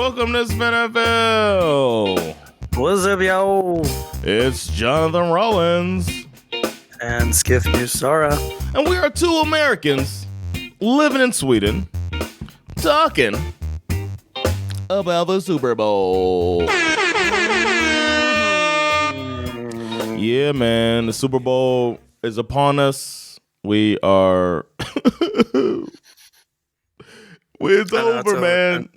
welcome to SveNFL. What's up, yo? It's Jonathan Rollins. And Skiff Musara. And we are two Americans living in Sweden talking about the Super Bowl. Yeah, man, the Super Bowl is upon us. We are... It's over, man.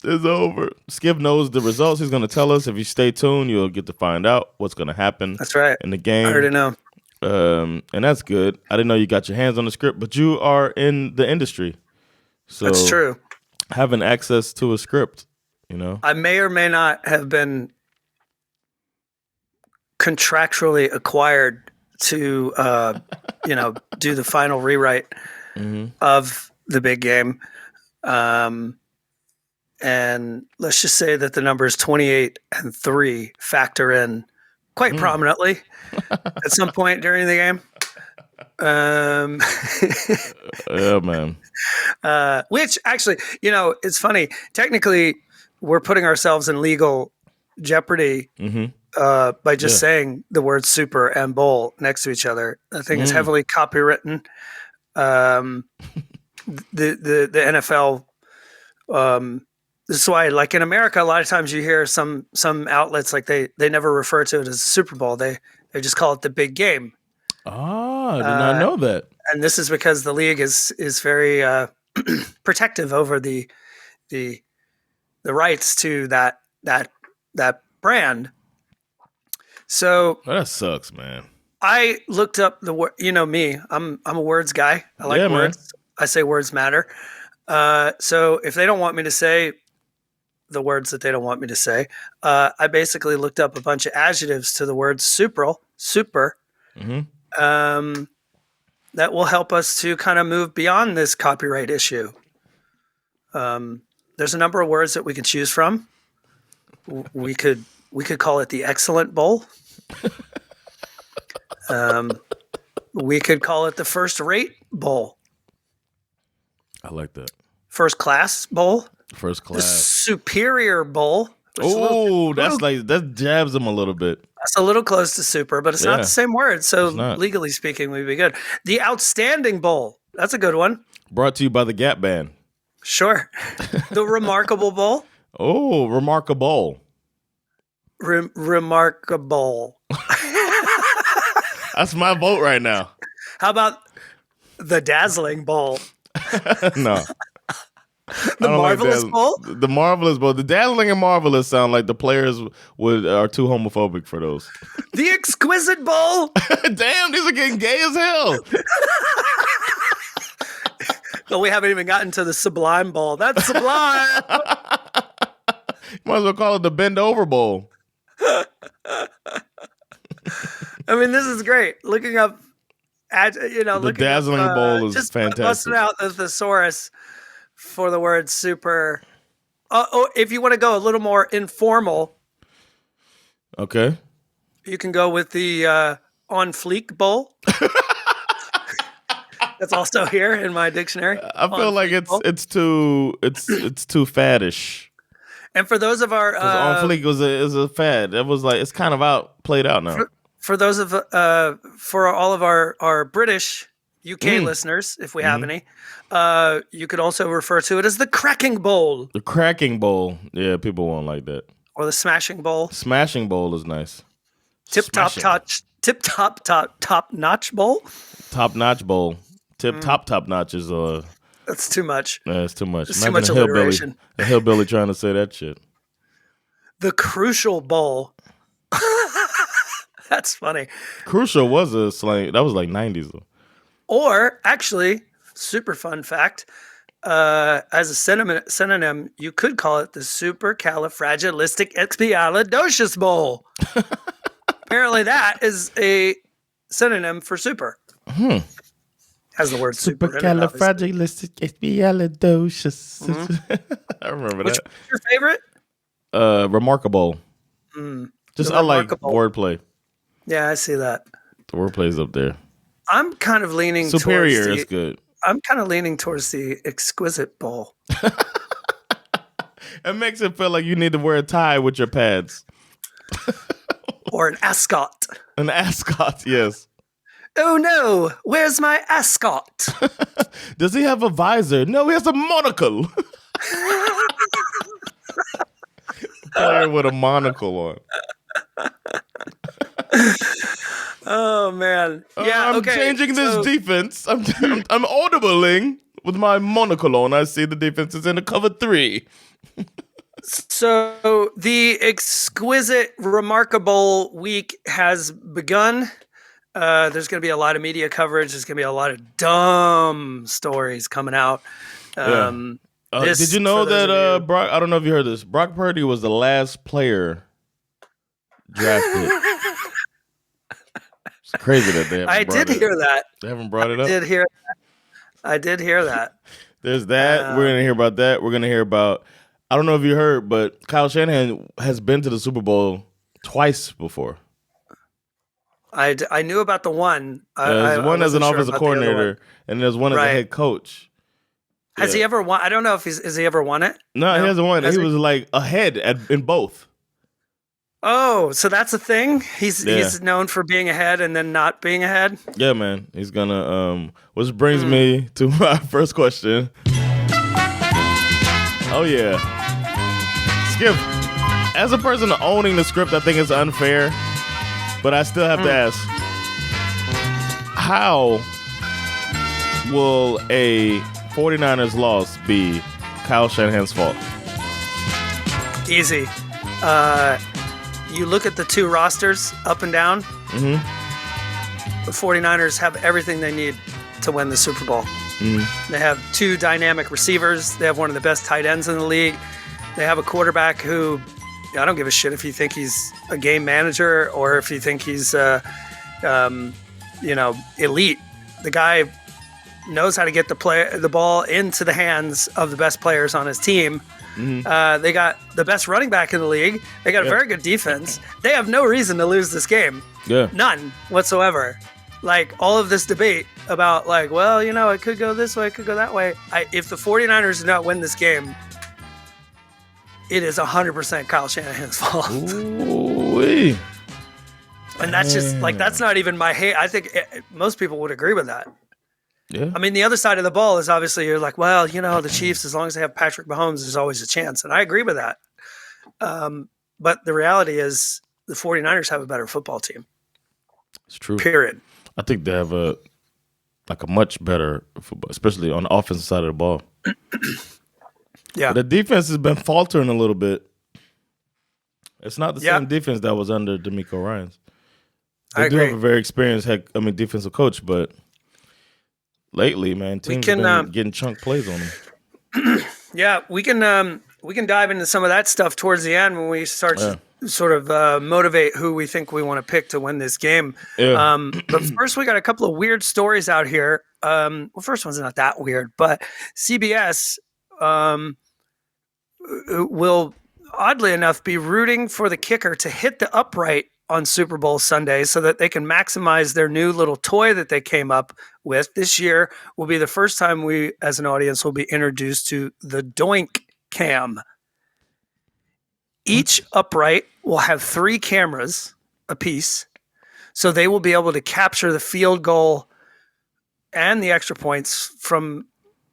It's over. Skip knows the results. He's going to tell us. If you stay tuned, you'll get to find out what's going to happen. That's right. In the game. I already know. And that's good. I didn't know you got your hands on the script, but you are in the industry. So that's true. Having access to a script, you know. I may or may not have been contractually acquired to, do the final rewrite of the big game. And let's just say that the numbers 28 and 3 factor in quite prominently at some point during the game. Yeah, man. Which actually, it's funny. Technically, we're putting ourselves in legal jeopardy by just saying the words super and bowl next to each other. I think it's heavily copywritten. The NFL, this is why, like in America, a lot of times you hear some outlets like they never refer to it as a Super Bowl. They just call it the big game. Oh, I did not know that. And this is because the league is very protective over the rights to that brand. So that sucks, man. I looked up the word. You know me. I'm a words guy. I like words. Man. I say words matter. So if they don't want me to say the words that they don't want me to say, I basically looked up a bunch of adjectives to the word super, that will help us to kind of move beyond this copyright issue. There's a number of words that we could choose from. We could call it the Excellent Bowl. We could call it the First Rate Bowl. I like that. First Class Bowl. First Class. The Superior Bowl. Oh, that jabs them a little bit. That's a little close to super, but it's not the same word. So legally speaking, we'd be good. The Outstanding Bowl. That's a good one. Brought to you by the Gap Band. Sure. The Remarkabowl Bowl. Oh, Remarkabowl. Remarkabowl. That's my vote right now. How about the Dazzling Bowl? No. The Marvelous Bowl? The Marvelous Bowl. The Dazzling and Marvelous sound like the players are too homophobic for those. The Exquisite Bowl? Damn, these are getting gay as hell. Well, we haven't even gotten to the Sublime Bowl. That's sublime. Might as well call it the Bend Over Bowl. I mean, this is great. Looking up, the Dazzling Bowl is just fantastic. Busting out the thesaurus for the word super. If you want to go a little more informal, okay, you can go with the On Fleek Bowl. That's also here in my dictionary. I feel like it's too faddish. And for those of our On Fleek is a fad. It was like it's kind of played out now. For those of for all of our British UK listeners, if we have any, you could also refer to it as the Cracking Bowl. The Cracking Bowl, yeah, people won't like that. Or the Smashing Bowl. Smashing Bowl is nice. Top notch bowl. Top notch bowl. Top notch is That's too much. Yeah, it's too much. It's too much alliteration. A hillbilly trying to say that shit. The Crucial Bowl. That's funny. Crucial was a slang. That was like 90s though. Or actually, super fun fact, as a synonym, you could call it the Supercalifragilisticexpialidocious Bowl. Apparently that is a synonym for super. Has the word super Supercalifragilisticexpialidocious. I remember Which that. What's your favorite? Remarkabowl. Just I like wordplay. Yeah, I see that. The wordplay's up there. I'm kind of leaning Superior towards is good. I'm kind of leaning towards the Exquisite Bowl. It makes it feel like you need to wear a tie with your pads. Or an ascot. An ascot, yes. Oh no, where's my ascot? Does he have a visor? No, he has a monocle. Player with a monocle on. Oh man, yeah. I'm changing this defense. I'm audibling with my monocle on. I see the defense is in a cover 3. So the Exquisite Remarkabowl week has begun. There's going to be a lot of media coverage. There's going to be a lot of dumb stories coming out. Did you know that Brock? I don't know if you heard this. Brock Purdy was the last player drafted. It's crazy that they haven't. I did hear that. They haven't brought it up. I did hear that. There's that. We're gonna hear about that. We're gonna hear about. I don't know if you heard, but Kyle Shanahan has been to the Super Bowl twice before. I knew about the one. There's one as an offensive coordinator, and there's one as a head coach. Has he ever won? I don't know if has he ever won it. No, he hasn't won it. He was like ahead in both. Oh, so that's a thing? He's known for being ahead and then not being ahead? Yeah, man. He's gonna which brings me to my first question. Oh yeah. Skip, as a person owning the script, I think it's unfair, but I still have to ask, how will a 49ers loss be Kyle Shanahan's fault? Easy. You look at the two rosters up and down. The 49ers have everything they need to win the Super Bowl. They have two dynamic receivers. They have one of the best tight ends in the league. They have a quarterback who, I don't give a shit if you think he's a game manager or if you think he's, elite. The guy knows how to get the ball into the hands of the best players on his team. They got the best running back in the league. They got a very good defense. They have no reason to lose this game. None whatsoever. Like, all of this debate about, like, well, it could go this way, it could go that way. If the 49ers do not win this game, it is 100% Kyle Shanahan's fault. Ooh-wee. And that's just, like, that's not even my hate. I think most people would agree with that. Yeah. I mean, the other side of the ball is obviously you're like, well, the Chiefs, as long as they have Patrick Mahomes, there's always a chance. And I agree with that. But the reality is the 49ers have a better football team. It's true. Period. I think they have a much better football, especially on the offensive side of the ball. Yeah. But the defense has been faltering a little bit. It's not the same defense that was under DeMeco Ryans. They do have a very experienced defensive coach, but lately, man, teams have been getting chunk plays on them. Yeah, we can dive into some of that stuff towards the end when we start to sort of motivate who we think we want to pick to win this game. Yeah. But first, we got a couple of weird stories out here. First one's not that weird, but CBS will, oddly enough, be rooting for the kicker to hit the upright on Super Bowl Sunday so that they can maximize their new little toy that they came up with. This year will be the first time we, as an audience, will be introduced to the Doink Cam. Each upright will have 3 cameras apiece, so they will be able to capture the field goal and the extra points from,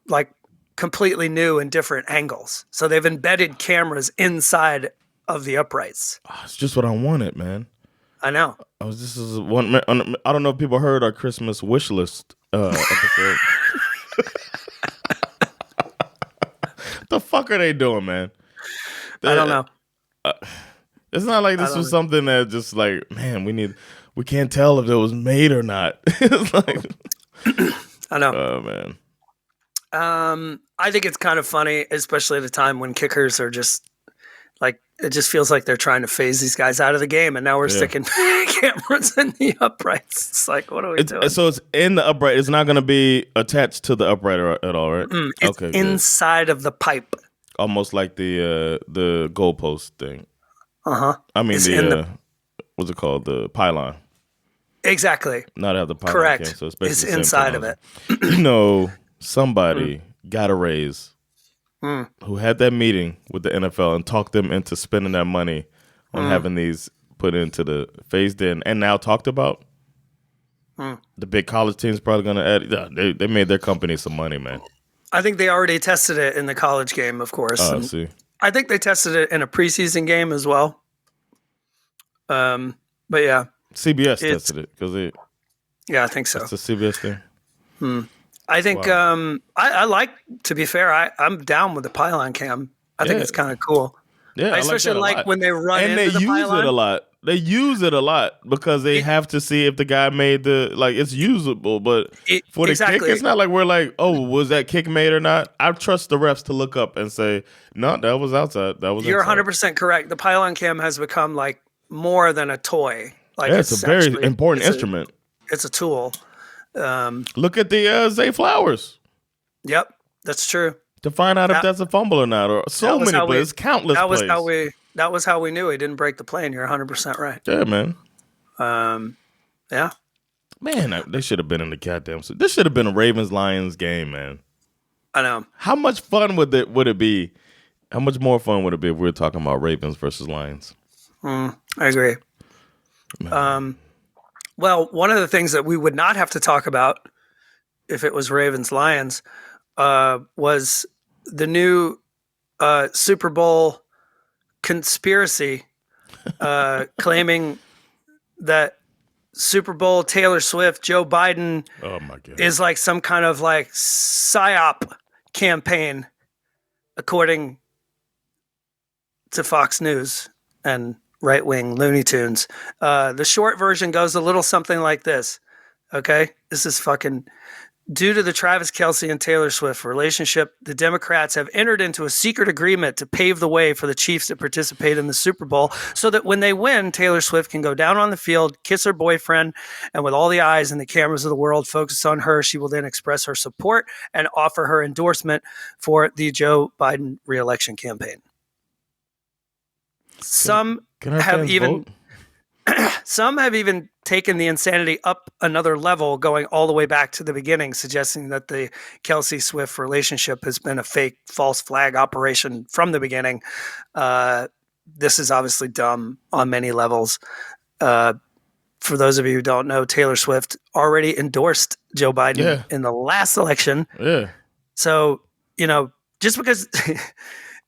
like, completely new and different angles. So they've embedded cameras inside of the uprights. Oh, it's just what I wanted, man. I know. This is one. I don't know if people heard our Christmas wish list episode. The fuck are they doing, man? I don't know. It's not like this was something that just like, man, we can't tell if it was made or not. It's like, I know. Oh man. I think it's kind of funny, especially at a time when kickers are just like, it just feels like they're trying to phase these guys out of the game, and now we're sticking cameras in the uprights. It's like, what are we doing? So it's in the upright. It's not going to be attached to the upright at all, right? It's inside of the pipe. Almost like the goalpost thing. I mean, what's it called? The pylon. Exactly. Not have the pylon. Correct. So it's inside of it. Somebody got a raise who had that meeting with the NFL and talked them into spending that money on having these put into the phased in and now talked about. The big college team's probably going to add. They made their company some money, man. I think they already tested it in the college game, of course. Oh, I see. I think they tested it in a preseason game as well. But yeah, CBS tested it because yeah, I think so. It's a CBS thing. I think I like. To be fair, I'm down with the pylon cam. I think it's kind of cool. Yeah, I especially like when they run and into the pylon. And they use it a lot. They use it a lot because they have to see if the guy made it's usable. But for the kick, it's not like we're like, oh, was that kick made or not? I trust the refs to look up and say, no, that was outside. That was. You're 100% correct. The pylon cam has become like more than a toy. Like it's a very important instrument. It's a tool. Look at the Zay Flowers. Yep, that's true. To find out if that's a fumble or not, or many plays, countless plays. That was how we knew he didn't break the play, and you're 100% right. Yeah, man. Yeah. Man, they should have been in the goddamn. This should have been a Ravens-Lions game, man. I know. How much fun would it be? How much more fun would it be if we were talking about Ravens versus Lions? I agree. Well, one of the things that we would not have to talk about if it was Ravens-Lions was the new Super Bowl conspiracy claiming that Super Bowl Taylor Swift, Joe Biden is like some kind of like psyop campaign, according to Fox News and right-wing Looney Tunes. The short version goes a little something like this. Okay? This is fucking... Due to the Travis Kelce and Taylor Swift relationship, the Democrats have entered into a secret agreement to pave the way for the Chiefs to participate in the Super Bowl so that when they win, Taylor Swift can go down on the field, kiss her boyfriend, and with all the eyes and the cameras of the world focused on her, she will then express her support and offer her endorsement for the Joe Biden re-election campaign. Some have even taken the insanity up another level, going all the way back to the beginning, suggesting that the Kelce-Swift relationship has been a fake false flag operation from the beginning. This is obviously dumb on many levels. For those of you who don't know, Taylor Swift already endorsed Joe Biden in the last election. Yeah. So, just because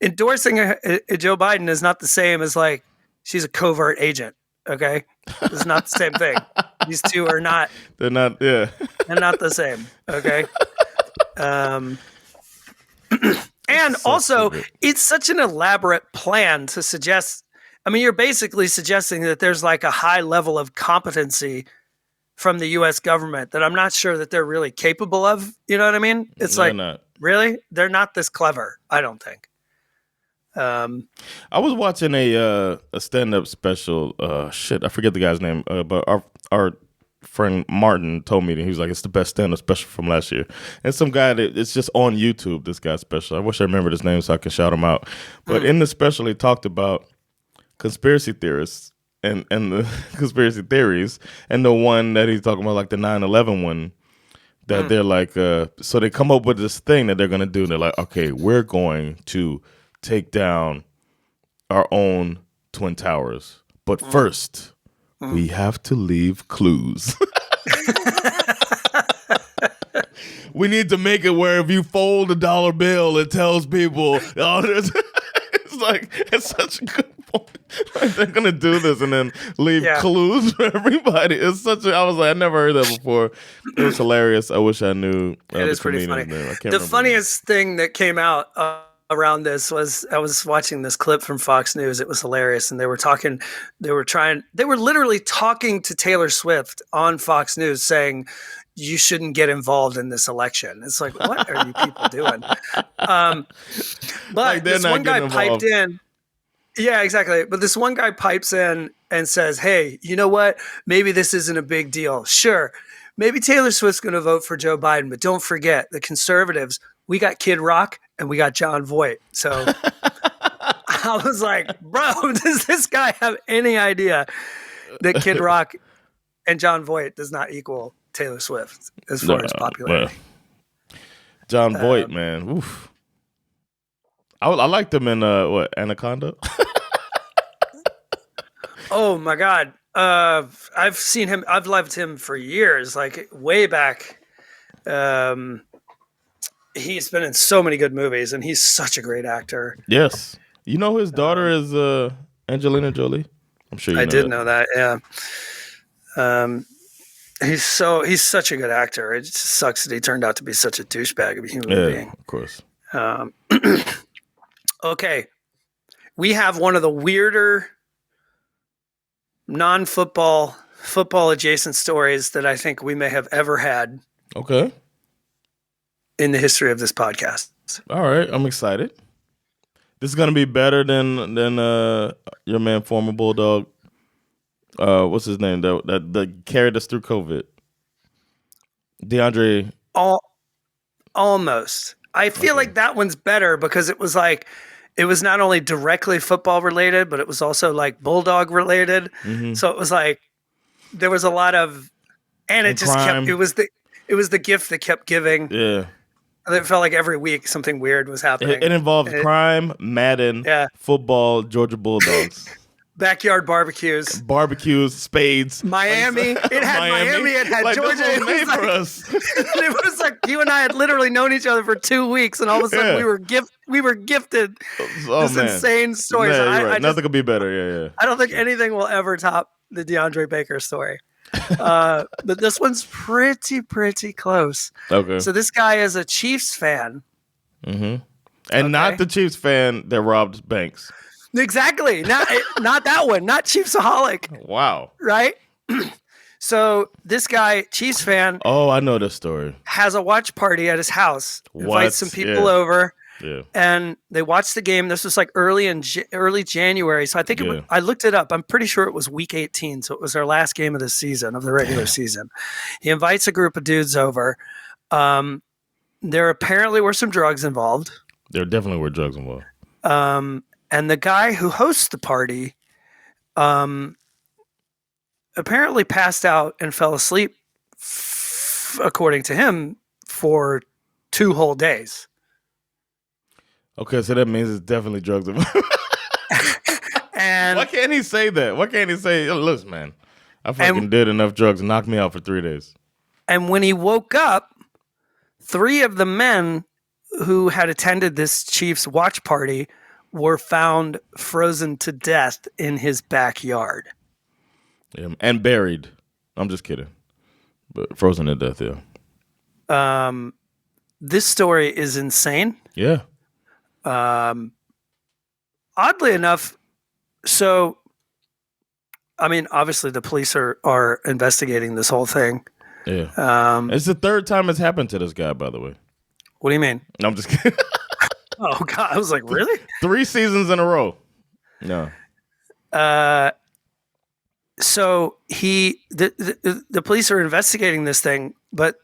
endorsing Joe Biden is not the same as like she's a covert agent. Okay, it's not the same thing. These two are not. They're not. Yeah, they're not the same. Okay. And so also, stupid. It's such an elaborate plan to suggest. I mean, you're basically suggesting that there's like a high level of competency from the U.S. government that I'm not sure that they're really capable of. You know what I mean? It's really, they're not this clever. I don't think. I was watching a stand-up special. I forget the guy's name. But our friend Martin told me that he was like, it's the best stand-up special from last year. And some guy that it's just on YouTube. This guy's special. I wish I remembered his name so I could shout him out. But in the special, he talked about conspiracy theorists and the conspiracy theories, and the one that he's talking about, like the 9/11 one. That they're like, so they come up with this thing that they're gonna do. They're like, okay, we're going to take down our own Twin Towers. But first, we have to leave clues. We need to make it where if you fold a dollar bill, it tells people, it's such a good point. Like, they're going to do this and then leave clues for everybody. I was like, I never heard that before. It was hilarious. I wish I knew. It is pretty funny. The funniest thing that came out around this was I was watching this clip from Fox News. It was hilarious. And they were literally talking to Taylor Swift on Fox News saying, you shouldn't get involved in this election. It's like, what are you people doing? But like this one guy piped in. Yeah, exactly. But this one guy pipes in and says, hey, you know what? Maybe this isn't a big deal. Sure. Maybe Taylor Swift's going to vote for Joe Biden, but don't forget the conservatives, we got Kid Rock and we got John Voight. So I was like, bro, does this guy have any idea that Kid Rock and John Voight does not equal Taylor Swift as far as popularity? John Voight, man. Oof. I liked him in Anaconda. Oh my God. I've seen him. I've loved him for years, like way back. He's been in so many good movies, and he's such a great actor. Yes. You know his daughter is Angelina Jolie? I'm sure you know I did know that, yeah. He's such a good actor. It just sucks that he turned out to be such a douchebag of a human being. Of course. Okay. We have one of the weirder non-football, football adjacent stories that I think we may have ever had. Okay. In the history of this podcast. All right, I'm excited. This is gonna be better than your man, former Bulldog. What's his name? That carried us through COVID. DeAndre. Almost. I feel like that one's better because it was not only directly football related, but it was also like Bulldog related. Mm-hmm. So it was like there was a lot of, and it just kept. It was the gift that kept giving. Yeah. It felt like every week something weird was happening. It involved crime, Madden, football, Georgia Bulldogs. Backyard barbecues, spades. Miami. It had Miami. It had like, Georgia. It was for us. It was like you and I had literally known each other for 2 weeks, and all of a sudden we were gifted this insane story. Yeah, so right. Nothing could be better. Yeah. I don't think anything will ever top the DeAndre Baker story. But this one's pretty close. Okay. So this guy is a Chiefs fan. Mm-hmm. And not the Chiefs fan that robbed banks. Exactly. Not that one. Not Chiefsaholic. Wow. Right? So this guy, Chiefs fan. Oh, I know this story. Has a watch party at his house. Invites some people over. Yeah. And they watched the game. This was like early January. So I think I looked it up. I'm pretty sure it was week 18. So it was our last game of the season, of the regular season. He invites a group of dudes over. There apparently were some drugs involved. There definitely were drugs involved. And the guy who hosts the party apparently passed out and fell asleep, according to him, for 2 whole days. Okay, so that means it's definitely drugs. And why can't he say that? Why can't he say, listen, man, I fucking did enough drugs to knock me out for 3 days. And when he woke up, 3 of the men who had attended this Chiefs watch party were found frozen to death in his backyard. Yeah, and buried. I'm just kidding. But frozen to death, yeah. This story is insane. Yeah. Oddly enough, so, I mean, obviously the police are investigating this whole thing. Yeah. It's the 3rd time it's happened to this guy, by the way. What do you mean? No, I'm just kidding. Oh, God. I was like, really? 3 seasons in a row. No. So the police are investigating this thing, but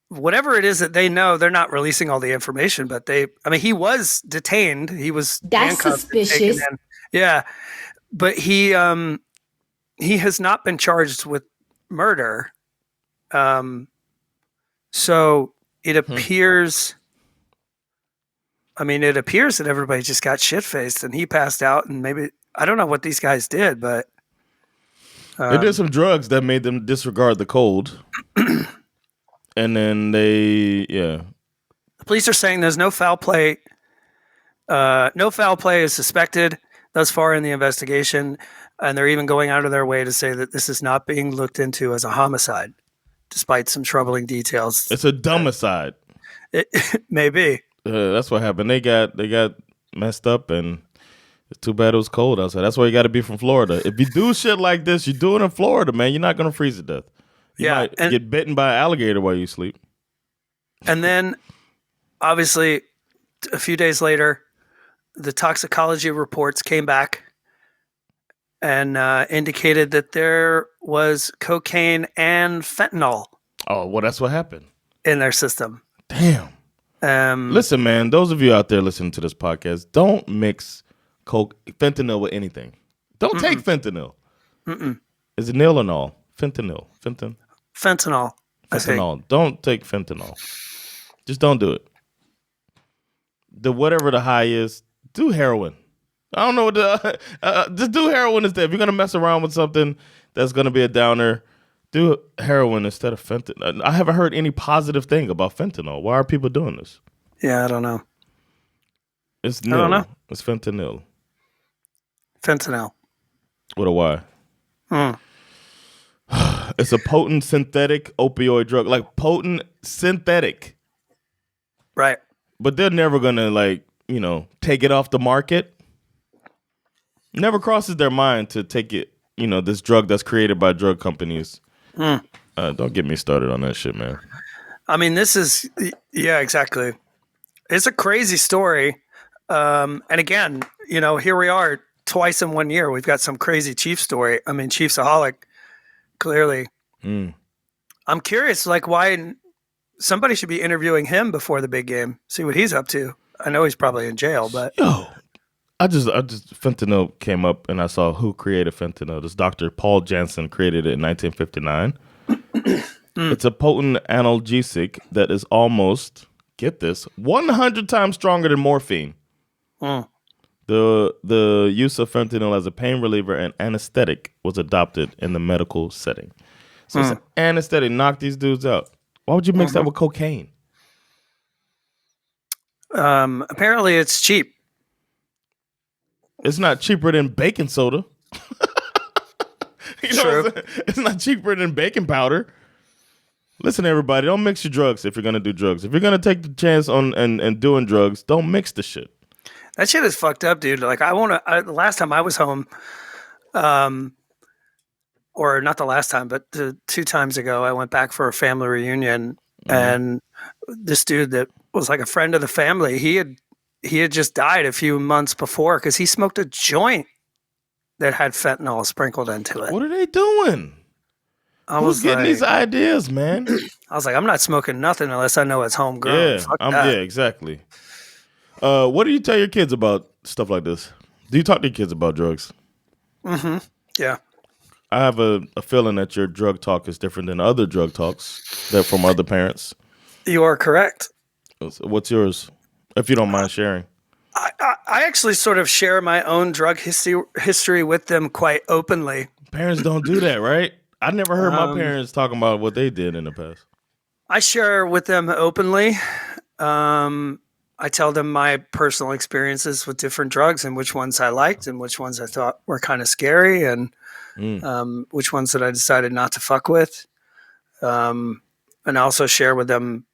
whatever it is that they know, they're not releasing all the information, but he was detained. He was suspicious. Yeah. But he has not been charged with murder. So it appears, it appears that everybody just got shit-faced and he passed out, and maybe, I don't know what these guys did, but they did some drugs that made them disregard the cold. And then the police are saying there's no foul play. No foul play is suspected thus far in the investigation, and they're even going out of their way to say that this is not being looked into as a homicide, despite some troubling details. It's a dumbicide. It may be. That's what happened. They got messed up, and it's too bad it was cold outside. That's why you got to be from Florida. If you do shit like this, you do it in Florida, man. You're not gonna freeze to death. You might get bitten by an alligator while you sleep. And then, obviously, a few days later, the toxicology reports came back and indicated that there was cocaine and fentanyl. Oh, well, that's what happened in their system. Damn. Listen, man, those of you out there listening to this podcast, don't mix fentanyl with anything. Don't take fentanyl. Is it nil or no? Fentanyl. Fentanyl. Don't take fentanyl. Just don't do it. whatever the high is, do heroin. I don't know what just do heroin instead. If you're gonna mess around with something that's gonna be a downer, do heroin instead of fentanyl. I haven't heard any positive thing about fentanyl. Why are people doing this? Yeah, I don't know. It's nil. I don't know. It's fentanyl. Fentanyl. With a Y. It's a potent synthetic opioid drug. Like potent synthetic. Right. But they're never gonna take it off the market. Never crosses their mind to take it, this drug that's created by drug companies. Don't get me started on that shit, man. I mean, yeah, exactly. It's a crazy story. And again, here we are twice in 1 year. We've got some crazy Chiefs story. I mean, Chiefsaholic, clearly. I'm curious, why somebody should be interviewing him before the big game, see what he's up to. I know he's probably in jail, but I just fentanyl came up and I saw who created fentanyl. This Dr. Paul Jansen created it in 1959. It's a potent analgesic that is almost, get this, 100 times stronger than morphine. The use of fentanyl as a pain reliever and anesthetic was adopted in the medical setting. So it's an anesthetic, knock these dudes out. Why would you mix that with cocaine? Apparently it's cheap. It's not cheaper than baking soda. True. It's not cheaper than baking powder. Listen, everybody, don't mix your drugs if you're going to do drugs. If you're going to take the chance on and doing drugs, don't mix the shit. That shit is fucked up, dude. Like, the last time I was home, or not the last time, but 2 times ago, I went back for a family reunion, and this dude that was like a friend of the family, he had just died a few months before because he smoked a joint that had fentanyl sprinkled into it. What are they doing? Who's getting these ideas, man? I was like, I'm not smoking nothing unless I know it's homegrown. Yeah, exactly. What do you tell your kids about stuff like this? Do you talk to your kids about drugs? Yeah. I have a feeling that your drug talk is different than other drug talks that from other parents. You are correct. What's yours? If you don't mind sharing. I actually sort of share my own drug history with them quite openly. Parents don't do that, right? I never heard my parents talking about what they did in the past. I share with them openly. I tell them my personal experiences with different drugs and which ones I liked and which ones I thought were kind of scary and which ones that I decided not to fuck with. And I also share with them,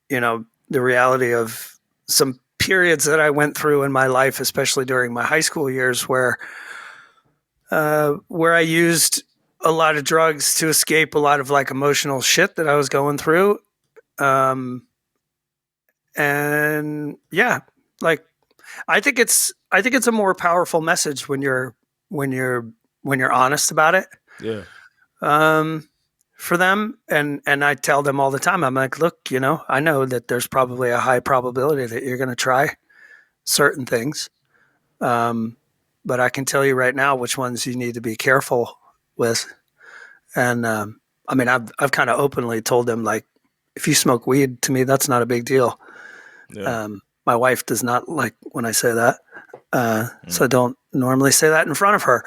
the reality of some periods that I went through in my life, especially during my high school years, where I used a lot of drugs to escape a lot of emotional shit that I was going through. And yeah, I think it's a more powerful message when you're honest about it. Yeah. For them. And I tell them all the time, I'm like, look, I know that there's probably a high probability that you're going to try certain things. But I can tell you right now which ones you need to be careful with. And, I mean, I've kind of openly told them, if you smoke weed, to me, that's not a big deal. Yeah. My wife does not like when I say that. So I don't normally say that in front of her.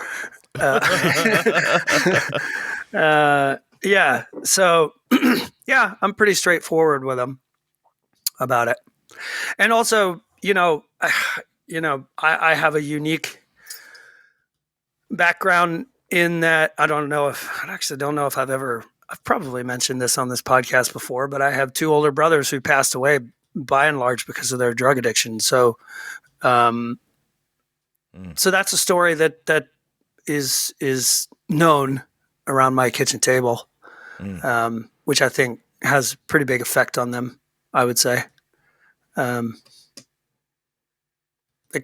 Yeah. So, yeah, I'm pretty straightforward with them about it. And also, I have a unique background in that I actually don't know if I've probably mentioned this on this podcast before, but I have 2 older brothers who passed away by and large because of their drug addiction. So, so that's a story that is known around my kitchen table, which I think has pretty big effect on them, I would say. It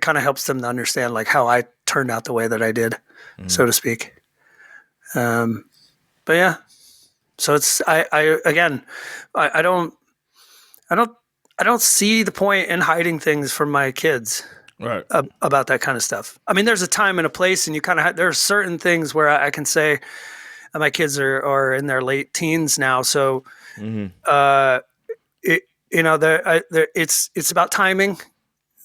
kind of helps them to understand how I turned out the way that I did, so to speak. But yeah, so it's, I don't see the point in hiding things from my kids. Right. About that kind of stuff. I mean, there's a time and a place, and you kind of there are certain things where I can say my kids are in their late teens now. So, it's about timing.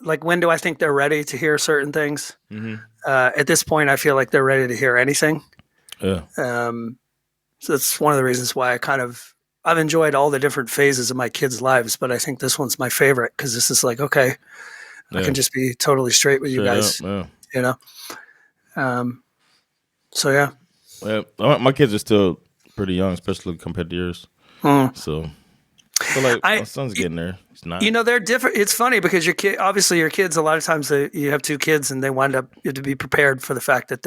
like when do I think they're ready to hear certain things? At this point, I feel like they're ready to hear anything. Yeah. So that's one of the reasons why I've enjoyed all the different phases of my kids' lives, but I think this one's my favorite because this is like, okay, I can just be totally straight with you guys, you know? So yeah. Well, my kids are still pretty young, especially compared to yours. So like my son's getting there. He's not. You know, they're different. It's funny because your kids, a lot of times you have two kids and they wind up, you have to be prepared for the fact that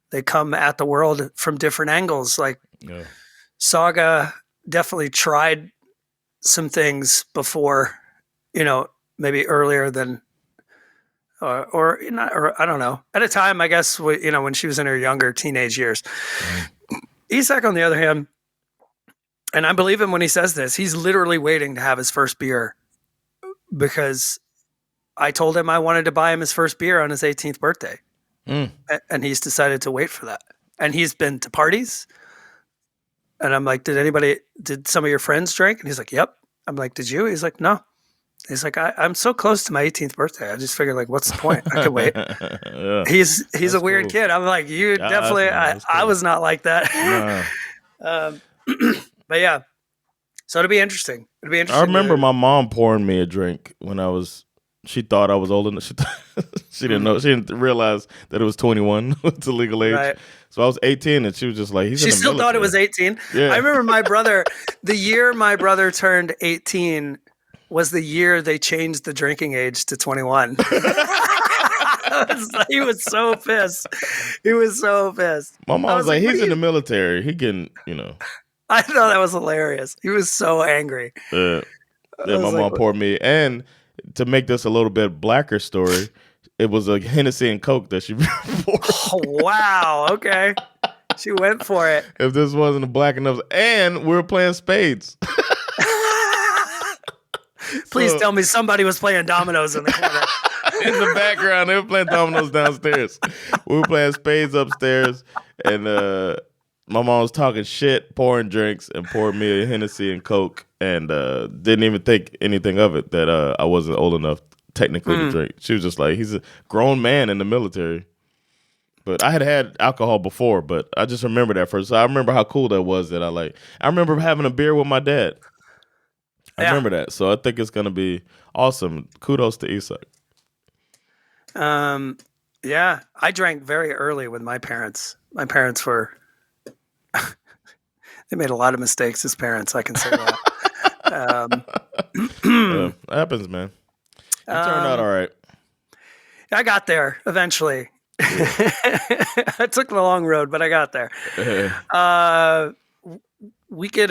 they come at the world from different angles. Like Saga definitely tried some things before, you know, maybe earlier than, or I don't know. At a time, I guess, you know, when she was in her younger teenage years. Isak, on the other hand, and I believe him when he says this, he's literally waiting to have his first beer because I told him I wanted to buy him his first beer on his 18th birthday. And he's decided to wait for that. And he's been to parties. And I'm like, did some of your friends drink? And he's like, yep. I'm like, did you? He's like, no. He's like, I'm so close to my 18th birthday. I just figured, like, what's the point? I could wait. He's a weird kid. I'm like, you definitely. I was not like that. But yeah, so it'll be interesting. I remember my mom pouring me a drink when she thought I was old enough. She didn't know. She didn't realize that it was 21 to legal age. Right. So I was 18 and she was just like, she still thought it was 18. Yeah. I remember my brother, the year my brother turned 18 was the year they changed the drinking age to 21. He was so pissed. My mom was like, he's in the military. He can, you know. I thought that was hilarious. He was so angry. My mom poured me. And to make this a little bit blacker story, it was a Hennessy and Coke that she poured. Oh, wow. Okay. She went for it. If this wasn't a black enough. And we were playing spades. Please tell me somebody was playing dominoes in the corner. In the background, they were playing dominoes downstairs. We were playing spades upstairs. And my mom was talking shit, pouring drinks, and poured me a Hennessy and Coke, and didn't even think anything of it, that I wasn't old enough technically to drink. She was just like, he's a grown man in the military. But I had alcohol before, but I just remember that first. So I remember how cool that was that I remember having a beer with my dad. I remember that. So I think it's going to be awesome. Kudos to Isak. Yeah, I drank very early with my parents. My parents were... they made a lot of mistakes as parents, I can say that. It happens, man. It turned out all right. I got there eventually. I took the long road, but I got there. We could,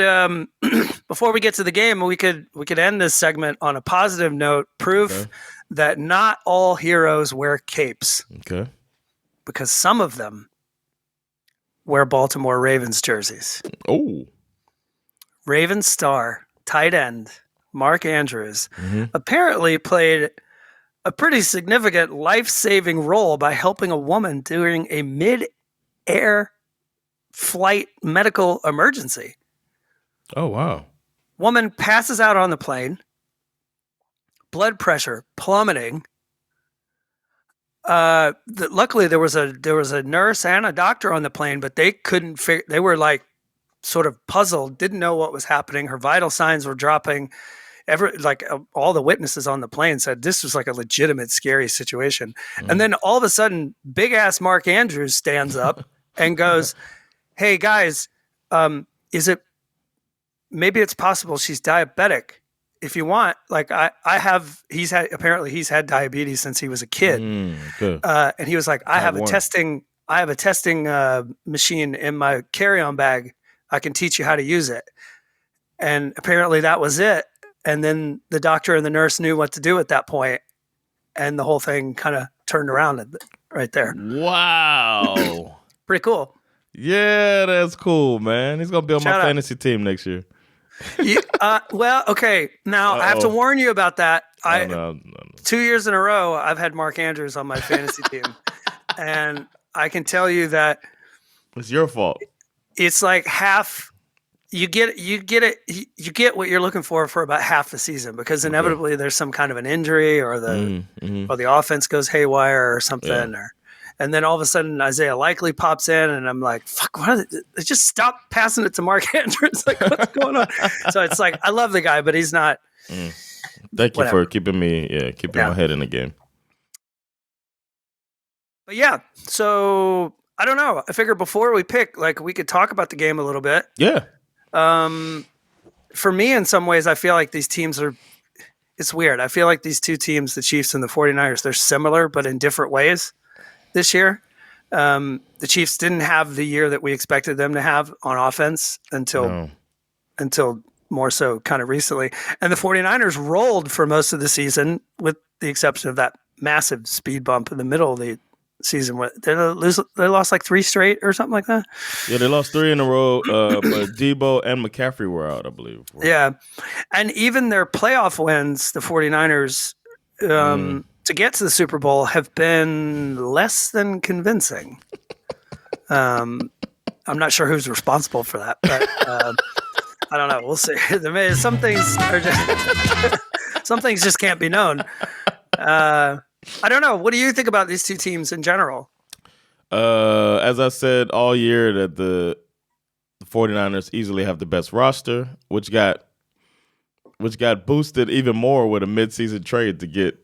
before we get to the game, we could end this segment on a positive note. Proof that not all heroes wear capes. Okay. Because some of them wear Baltimore Ravens jerseys. Oh. Ravens star, tight end, Mark Andrews, apparently played a pretty significant life-saving role by helping a woman during a mid-air flight medical emergency. Oh, wow. Woman passes out on the plane, blood pressure plummeting. Luckily there was a nurse and a doctor on the plane, but they couldn't figure. They were like sort of puzzled, didn't know what was happening. Her vital signs were dropping. All the witnesses on the plane said this was like a legitimate scary situation. And then all of a sudden, big ass Mark Andrews stands up and goes, "Hey guys, maybe it's possible she's diabetic. If you want, like he's had diabetes since he was a kid." And he was like, I have a testing machine in my carry-on bag. I can teach you how to use it. And apparently that was it. And then the doctor and the nurse knew what to do at that point. And the whole thing kind of turned around right there. Wow. Pretty cool. Yeah, that's cool, man. He's going to be on my fantasy team next year. Well, okay. Now I have to warn you about that. No. 2 years in a row, I've had Mark Andrews on my fantasy team. And I can tell you that it's your fault. It's like half you get what you're looking for about half the season, because inevitably there's some kind of an injury or the offense goes haywire or something, and then all of a sudden Isaiah Likely pops in, and I'm like, fuck, what? Just stop passing it to Mark Andrews. Like, what's going on? So it's like, I love the guy, but he's not. Thank you for keeping my head in the game. But yeah, so I don't know. I figured before we pick, like, we could talk about the game a little bit. Yeah. For me, in some ways, I feel like these teams it's weird. I feel like these two teams, the Chiefs and the 49ers, they're similar, but in different ways this year. The Chiefs didn't have the year that we expected them to have on offense until more so kind of recently. And the 49ers rolled for most of the season, with the exception of that massive speed bump in the middle of the season. They lost like 3 straight or something like that. Yeah, they lost 3 in a row, but Debo and McCaffrey were out, I believe. Yeah. And even their playoff wins, the 49ers, to get to the Super Bowl, have been less than convincing. I'm not sure who's responsible for that, but I don't know. We'll see. Some things are just some things just can't be known. I don't know. What do you think about these two teams in general? As I said all year, that the 49ers easily have the best roster, which got boosted even more with a midseason trade to get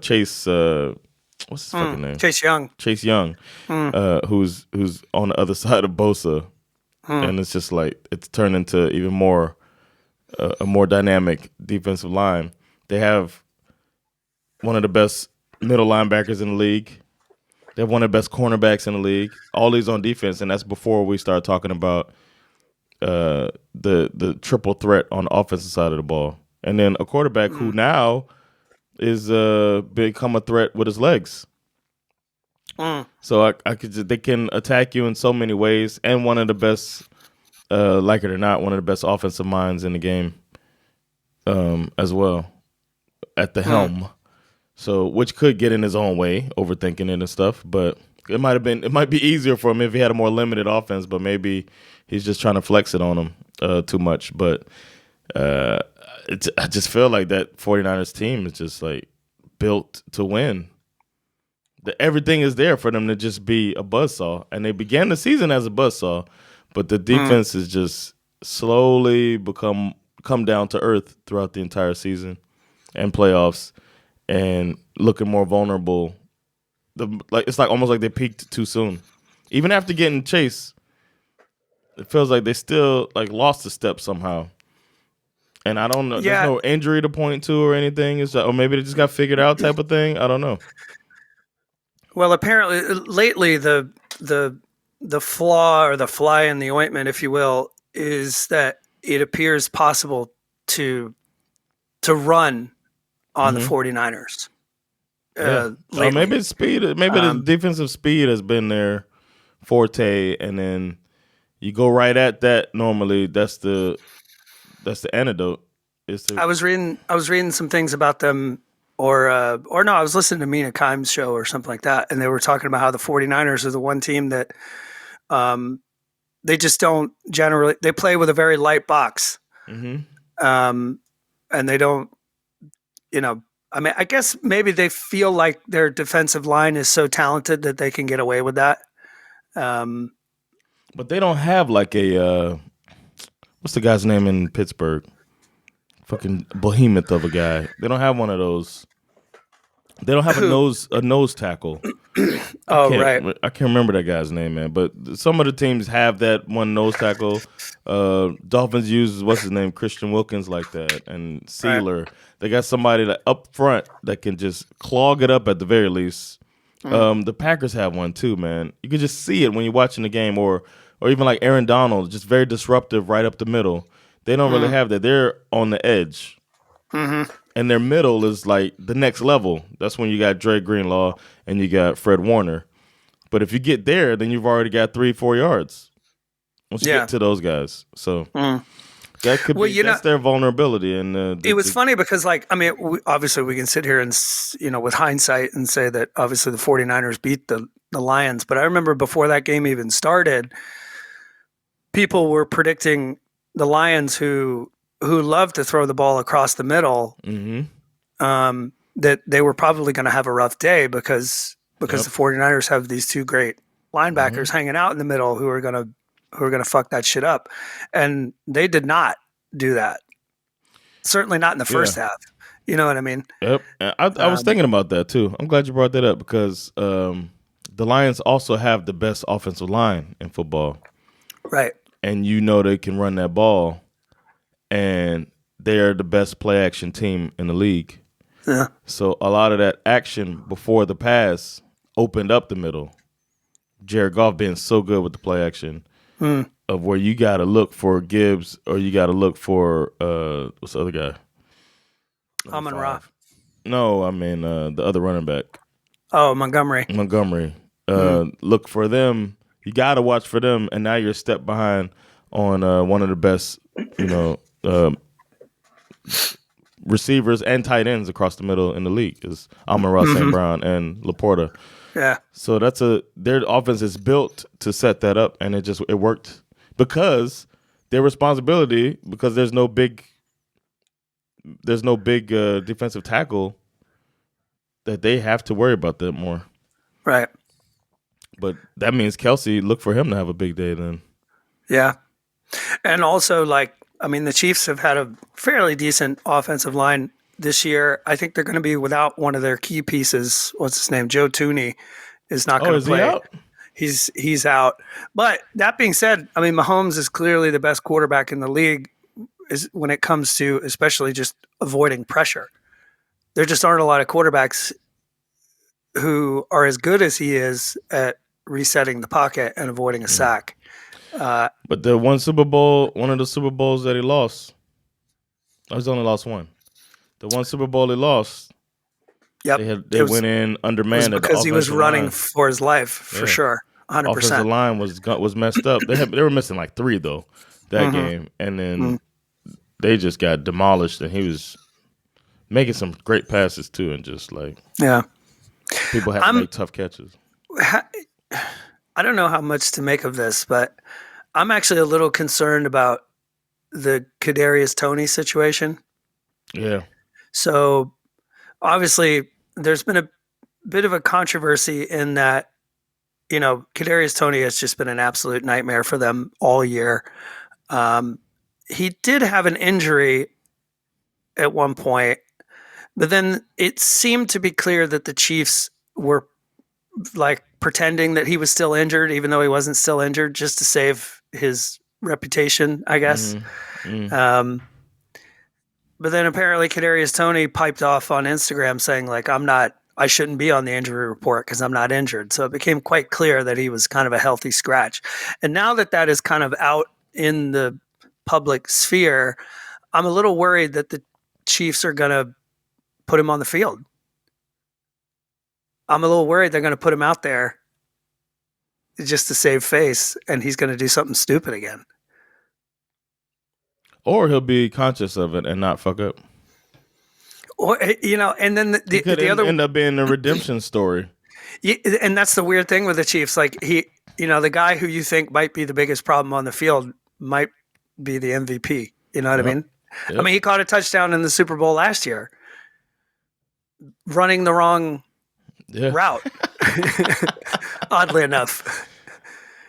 Chase. What's his fucking name? Chase Young. Who's on the other side of Bosa, and it's just like it's turned into even more a more dynamic defensive line. They have one of the best middle linebackers in the league. They have one of the best cornerbacks in the league. All these on defense, and that's before we start talking about the triple threat on the offensive side of the ball. And then a quarterback who now is become a threat with his legs. So they can attack you in so many ways, and one of the best, like it or not, one of the best offensive minds in the game, as well, at the helm. So, which could get in his own way, overthinking it and stuff. But it might be easier for him if he had a more limited offense. But maybe he's just trying to flex it on him too much. But I just feel like that 49ers team is just like built to win. Everything is there for them to just be a buzzsaw. And they began the season as a buzzsaw, but the defense is just slowly come down to earth throughout the entire season and playoffs, and looking more vulnerable. It's like almost like they peaked too soon. Even after getting Chase, it feels like they still like lost a step somehow. And I don't know. Yeah. There's no injury to point to or anything. Or maybe they just got figured out type of thing. I don't know. Well, apparently lately the flaw or the fly in the ointment, if you will, is that it appears possible to run on the 49ers. Maybe it's speed. Maybe the defensive speed has been their forte, and then you go right at that. Normally, that's the antidote. I was reading some things about them, or no, I was listening to Mina Kimes' show or something like that, and they were talking about how the 49ers are the one team that they just don't generally. They play with a very light box, and they don't. I mean, I guess maybe they feel like their defensive line is so talented that they can get away with that. But they don't have like a what's the guy's name in Pittsburgh? Fucking behemoth of a guy. They don't have one of those. They don't have a nose tackle. Right. I can't remember that guy's name, man. But some of the teams have that one nose tackle. Dolphins use what's his name, Christian Wilkins, like that, and Sealer. Right. They got somebody that up front that can just clog it up at the very least. The Packers have one too, man. You can just see it when you're watching the game, or even like Aaron Donald, just very disruptive right up the middle. They don't really have that. They're on the edge. And their middle is like the next level. That's when you got Dre Greenlaw and you got Fred Warner. But if you get there, then you've already got 3-4 yards once you get to those guys. So that could be that's their vulnerability. And it was funny because, like, I mean, obviously we can sit here and with hindsight and say that obviously the 49ers beat the Lions. But I remember before that game even started, people were predicting the Lions, who love to throw the ball across the middle, that they were probably going to have a rough day because the 49ers have these two great linebackers hanging out in the middle who are going to fuck that shit up. And they did not do that. Certainly not in the first half. You know what I mean? Yep. I was thinking about that too. I'm glad you brought that up because the Lions also have the best offensive line in football. Right. And they can run that ball, and they're the best play action team in the league. Yeah. So a lot of that action before the pass opened up the middle. Jared Goff being so good with the play action of where you got to look for Gibbs or you got to look for what's the other guy? Amon-Ra. No, I mean the other running back. Oh, Montgomery. Look for them. You got to watch for them, and now you're a step behind on one of the best, receivers and tight ends across the middle in the league is Amon-Ra St. Brown and Laporta. Yeah. So their offense is built to set that up, and it worked because their responsibility, because there's no big defensive tackle that they have to worry about that more. Right. But that means Kelsey, look for him to have a big day then. Yeah. And also, the Chiefs have had a fairly decent offensive line this year. I think they're going to be without one of their key pieces. What's his name? Joe Tooney is not going to play. He out? He's out. But that being said, Mahomes is clearly the best quarterback in the league when it comes to especially just avoiding pressure. There just aren't a lot of quarterbacks who are as good as he is at resetting the pocket and avoiding a sack. But the one of the Super Bowls that he lost, he's only lost one. The one Super Bowl he lost, they went in undermanned. It was because he was running for his life, for sure, 100%. Offensive line was messed up. They were missing like 3 though that game, and then they just got demolished. And he was making some great passes too, and just people had to make tough catches. I don't know how much to make of this, but I'm actually a little concerned about the Kadarius Toney situation. Yeah. So obviously there's been a bit of a controversy in that, Kadarius Toney has just been an absolute nightmare for them all year. He did have an injury at one point, but then it seemed to be clear that the Chiefs were pretending that he was still injured, even though he wasn't still injured, just to save his reputation, I guess. But then apparently Kadarius Toney piped off on Instagram saying I shouldn't be on the injury report because I'm not injured. So it became quite clear that he was kind of a healthy scratch. And now that is kind of out in the public sphere, I'm a little worried that the Chiefs are going to put him on the field. I'm a little worried they're going to put him out there just to save face, and he's going to do something stupid again. Or he'll be conscious of it and not fuck up. Or and then the other end up being a redemption story. And that's the weird thing with the Chiefs. The guy who you think might be the biggest problem on the field might be the MVP. You know what I mean? Yep. He caught a touchdown in the Super Bowl last year, running the wrong route. Oddly enough.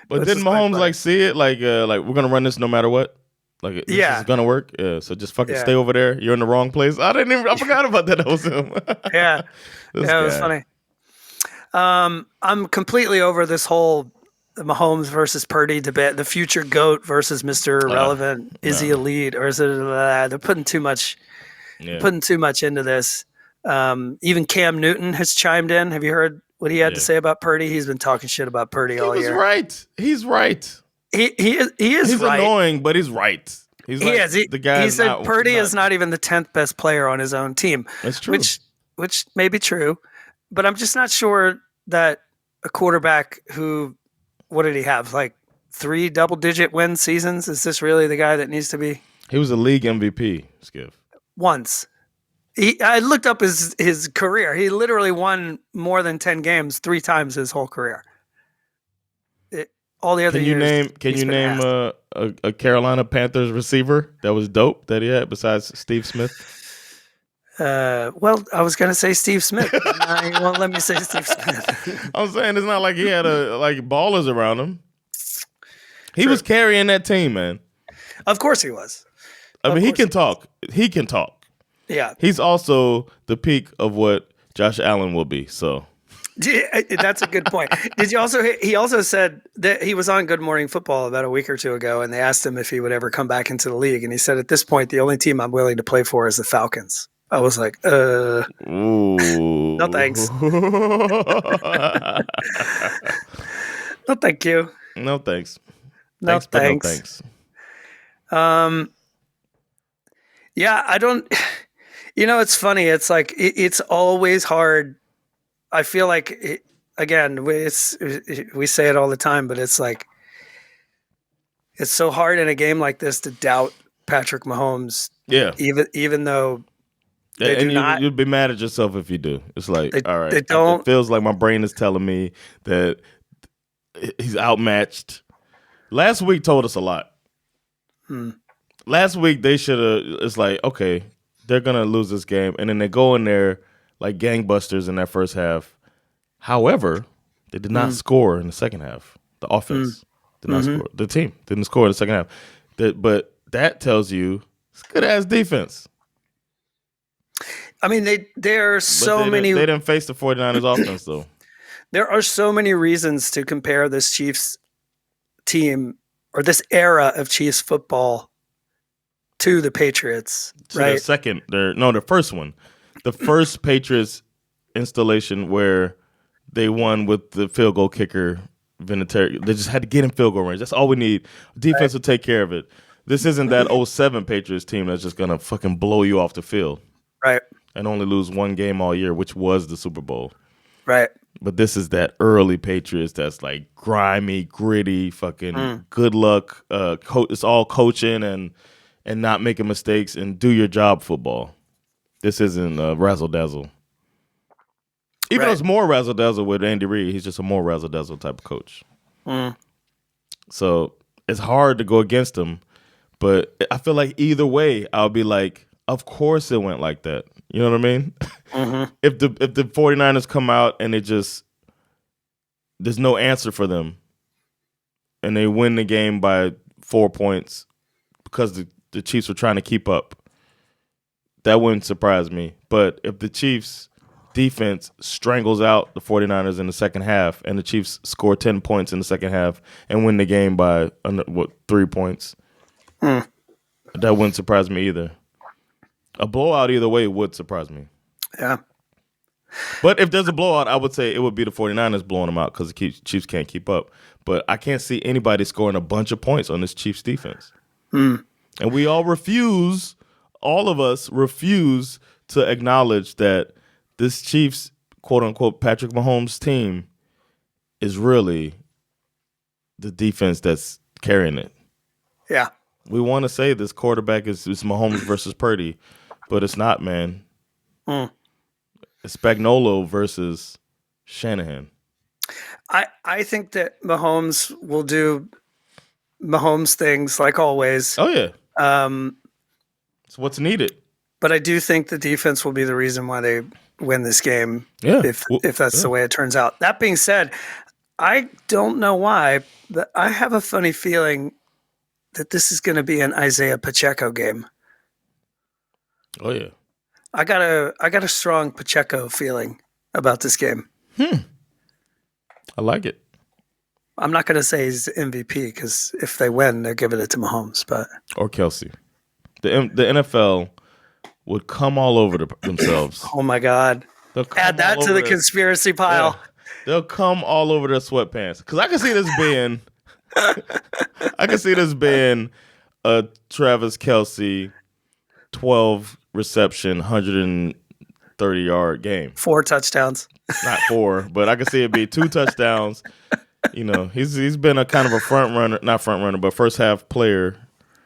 But didn't Mahomes see it we're gonna run this no matter what? This is gonna work. Yeah, so just fucking stay over there. You're in the wrong place. I forgot about that. That was him. Yeah. It was funny. I'm completely over this whole Mahomes versus Purdy debate. The future GOAT versus Mr. Irrelevant. Is he elite or is it? They're putting too much. Putting too much into this. Even Cam Newton has chimed in. Have you heard what he had to say about Purdy? He's been talking shit about Purdy all year. He's right. He is he's right. annoying, but he's right. He said Purdy is not even the 10th best player on his own team. That's true. Which may be true, but I'm just not sure that a quarterback who, what did he have? 3 double-digit win seasons? Is this really the guy that needs to be? He was a league MVP, Skiff. Once. I looked up his career. He literally won more than 10 games 3 times his whole career. all the other years. Can you name a Carolina Panthers receiver that was dope that he had besides Steve Smith? Well, I was gonna say Steve Smith, but he won't let me say Steve Smith. I'm saying it's not like he had ballers around him. He was carrying that team, man. Of course he was. I mean, he can talk. He can talk. Yeah. He's also the peak of what Josh Allen will be. So that's a good point. He also said that he was on Good Morning Football about a week or two ago, and they asked him if he would ever come back into the league, and he said, at this point, the only team I'm willing to play for is the Falcons. I was like, Ooh. No thanks. No thank you. No thanks. No thanks. But no thanks. Yeah, I don't. It's funny. It's like it's always hard. I feel like we say it all the time, but it's like it's so hard in a game like this to doubt Patrick Mahomes. Yeah, even though. You'd be mad at yourself if you do. It's like, all right, they don't, it feels like my brain is telling me that he's outmatched. Last week told us a lot. Last week they should have. It's like, okay, they're gonna lose this game, and then they go in there like gangbusters in that first half. However, they did not score in the second half. The offense did not score. The team didn't score in the second half. But that tells you it's good ass defense. I mean, there are so many. They didn't face the 49ers offense, though. There are so many reasons to compare this Chiefs team or this era of Chiefs football to the Patriots, right? The first one. The first Patriots installation where they won with the field goal kicker, Vinatieri. They just had to get in field goal range. That's all we need. Defense will take care of it. This isn't that 07 Patriots team that's just going to fucking blow you off the field. Right. And only lose one game all year, which was the Super Bowl. Right. But this is that early Patriots that's like grimy, gritty, fucking good luck. It's all coaching and not making mistakes and do your job football. This isn't razzle dazzle. Even though it's more razzle dazzle with Andy Reid, he's just a more razzle dazzle type of coach. So it's hard to go against him. But I feel like either way, I'll be like, of course it went like that. You know what I mean? If the 49ers come out and there's no answer for them and they win the game by 4 points because the Chiefs were trying to keep up, that wouldn't surprise me. But if the Chiefs defense strangles out the 49ers in the second half and the Chiefs score 10 points in the second half and win the game by 3 points, that wouldn't surprise me either. A blowout either way would surprise me. Yeah. But if there's a blowout, I would say it would be the 49ers blowing them out because the Chiefs can't keep up. But I can't see anybody scoring a bunch of points on this Chiefs defense. And we all of us refuse to acknowledge that this Chiefs, quote-unquote, Patrick Mahomes team is really the defense that's carrying it. Yeah. We want to say this quarterback is Mahomes versus Purdy, but it's not, man. It's Spagnuolo versus Shanahan. I think that Mahomes will do Mahomes things like always. Oh, yeah. It's what's needed. But I do think the defense will be the reason why they win this game if that's the way it turns out. That being said, I don't know why, but I have a funny feeling that this is going to be an Isaiah Pacheco game. Oh yeah, I got a strong Pacheco feeling about this game. I like it. I'm not going to say he's MVP because if they win, they're giving it to Mahomes, or Kelsey. The NFL would come all over themselves. Oh my God! Add that to the conspiracy pile. Yeah. They'll come all over their sweatpants because I can see this being. I can see this being a Travis Kelce 12 reception, 130-yard game. 4 touchdowns. Not 4, but I can see it be 2 touchdowns. You know, he's been a kind of a first half player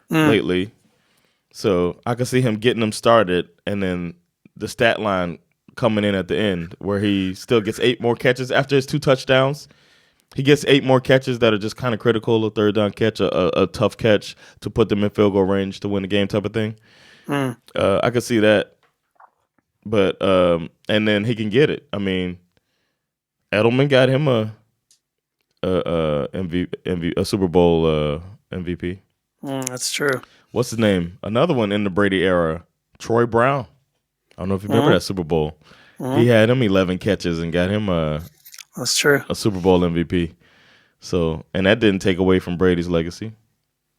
lately. So I can see him getting them started and then the stat line coming in at the end where he still gets 8 more catches after his 2 touchdowns. he gets 8 more catches that are just kind of critical, a third down catch, a tough catch to put them in field goal range to win the game type of thing. I could see that. But and then he can get it. I mean, Edelman got him a Super Bowl MVP. That's true. What's his name? Another one in the Brady era, Troy Brown. I don't know if you remember that Super Bowl. He had him 11 catches and got him that's true, a Super Bowl MVP. So, and that didn't take away from Brady's legacy,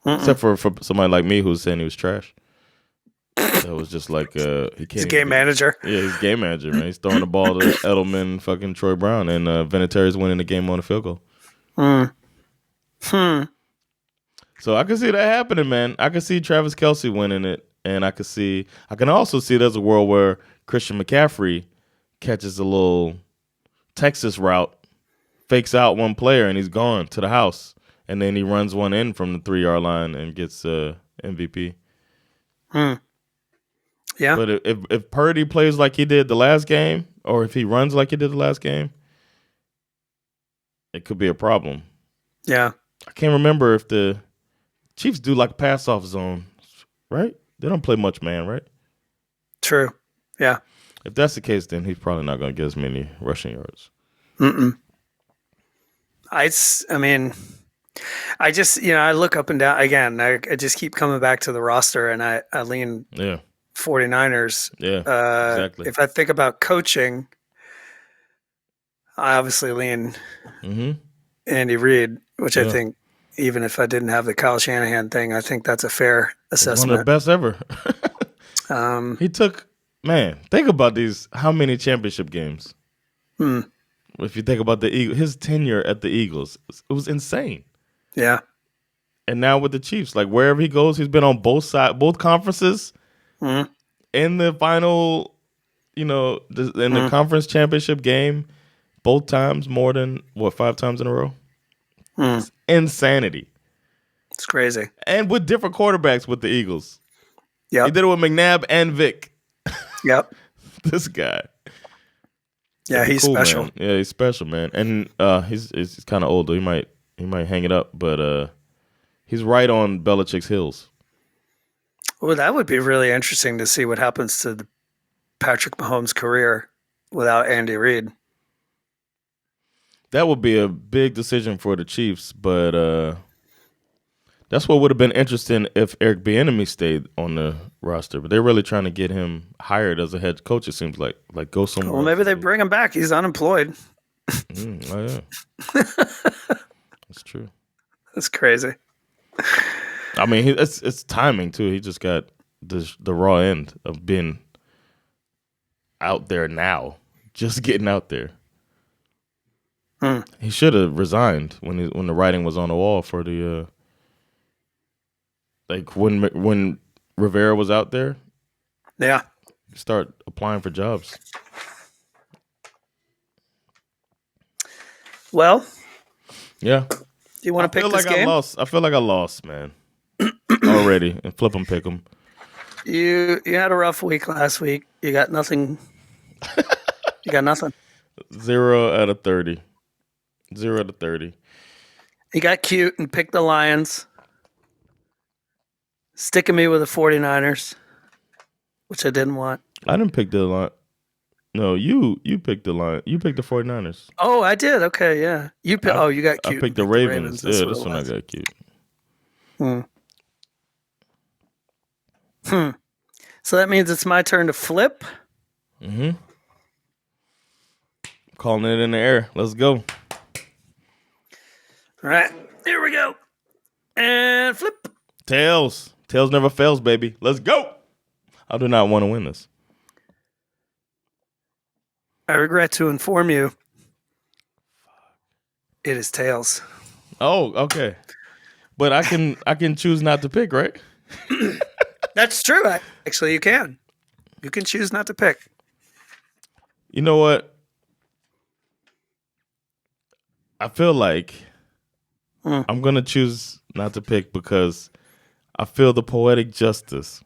except for somebody like me who's saying he was trash. That was just like he's a game manager. Yeah, he's game manager, man. He's throwing the ball to Edelman, fucking Troy Brown, and Vinatieri's winning the game on a field goal. So I can see that happening, man. I can see Travis Kelce winning it, and I can also see there's a world where Christian McCaffrey catches a little Texas route, fakes out one player, and he's gone to the house, and then he runs one in from the 3-yard line and gets MVP. Yeah. But if Purdy plays like he did the last game, or if he runs like he did the last game, it could be a problem. Yeah. I can't remember if the Chiefs do like pass-off zone, right? They don't play much man, right? True. Yeah. If that's the case, then he's probably not going to get as many rushing yards. I mean, I just, I look up and down again. I just keep coming back to the roster, and I lean 49ers. Yeah, exactly. If I think about coaching, I obviously lean Andy Reid, which I think, even if I didn't have the Kyle Shanahan thing, I think that's a fair assessment. One of the best ever. He took, think about these, how many championship games? If you think about the Eagles, his tenure at the Eagles, it was insane. Yeah. And now with the Chiefs, like wherever he goes, he's been on both conferences. In the final, in the conference championship game, both times, more than 5 times in a row? It's insanity. It's crazy. And with different quarterbacks with the Eagles. Yeah, he did it with McNabb and Vic. Yep. This guy. Yeah, he's cool, special. Man. Yeah, he's special, man. And he's kind of older. He might hang it up, but he's right on Belichick's heels. Well, that would be really interesting to see what happens to Patrick Mahomes' career without Andy Reid. That would be a big decision for the Chiefs, but that's what would have been interesting if Eric Bieniemy stayed on the roster. But they're really trying to get him hired as a head coach. It seems like go somewhere. Well, maybe they bring him back. He's unemployed. Oh yeah, that's true. That's crazy. I mean, it's timing too. He just got the raw end of being out there now, just getting out there. He should have resigned when the writing was on the wall for the when Rivera was out there. Yeah, start applying for jobs. Well, yeah. Do you want to pick this game? I feel like I lost, man. Already, and flip 'em, pick 'em. You had a rough week last week. You got nothing. You got nothing. 0 out of 30. 0 out of 30. You got cute and picked the Lions. Sticking me with the 49ers, which I didn't want. I didn't pick the line. No, you picked the line. You picked the 49ers. Oh, I did. Okay, yeah. You got cute. I picked the Ravens. Yeah, this one I got cute. So that means it's my turn to flip. Calling it in the air. Let's go. All right, here we go. And flip. Tails. Tails never fails, baby. Let's go. I do not want to win this. I regret to inform you. It is tails. Oh, okay. But I can choose not to pick, right? That's true. Actually, you can. You can choose not to pick. You know what? I feel like I'm going to choose not to pick because I feel the poetic justice